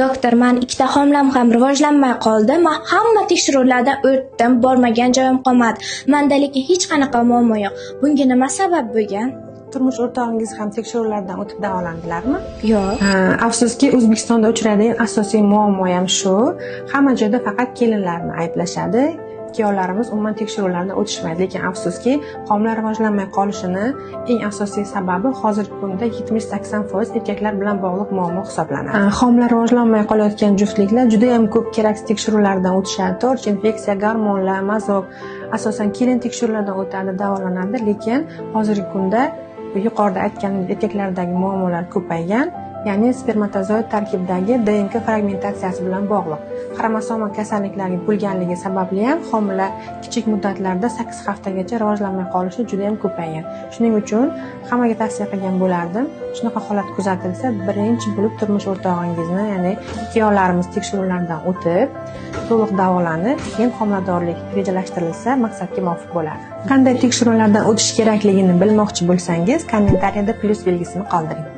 Doktor, men ikkita homilam ham rivojlanmay qoldi. Men hamma tekshiruvlardan o'tdim, bormagan joyim qolmadi. Menda lekin hech qanaqa muammo yo'q. Bunga nima sabab bo'lgan? Turmush o'rtog'ingiz ham tekshiruvlardan o'tib davolandilarmi? Yo'q. Afsuski, O'zbekistonda uchraydigan asosiy muammo ham shu. Hamma joyda faqat kelinlarni ayblashadi. Kuyovlarimiz umuman tekshiruvlardan o'tishmaydi, lekin afsuski, homila rivojlanmay qolishini eng asosiy sababi hozirgi kunda 70-80% erkaklar bilan bog'liq muammo hisoblanadi. Homila rivojlanmay qolayotgan juftliklar juda ham ko'p keraksiz tekshiruvlardan o'tishadi. To'rchi infeksiya, gormonlar, mazok, asosan kelin tekshiruvlardan o'tadi, davolanadi, lekin hozirgi kunda yuqorida aytgan erkaklardagi muammolar ko'paygan, ya'ni spermatozoid tarkibidagi DNK fragmentatsiyasi bilan bog'liq. Xromosoma kasalliklari bo'lganligi sababli ham homila kichik muddatlarda 8 haftagacha rivojlanmay qolishi juda ham ko'paygan. Shuning uchun hammaga tavsiya qilgan bo'lardim, shunaqa holat kuzatilsa, birinchi bo'lib turmush o'rtog'ingizni, ya'ni kuyovlarimiz tekshiruvlardan o'tib, to'liq davolanib, keyin homiladorlik rejalashtirilsa, maqsadga muvofiq bo'ladi. Qanday tekshiruvlardan o'tish kerakligini bilmoqchi bo'lsangiz, kommentariyada plus belgisini qoldiring.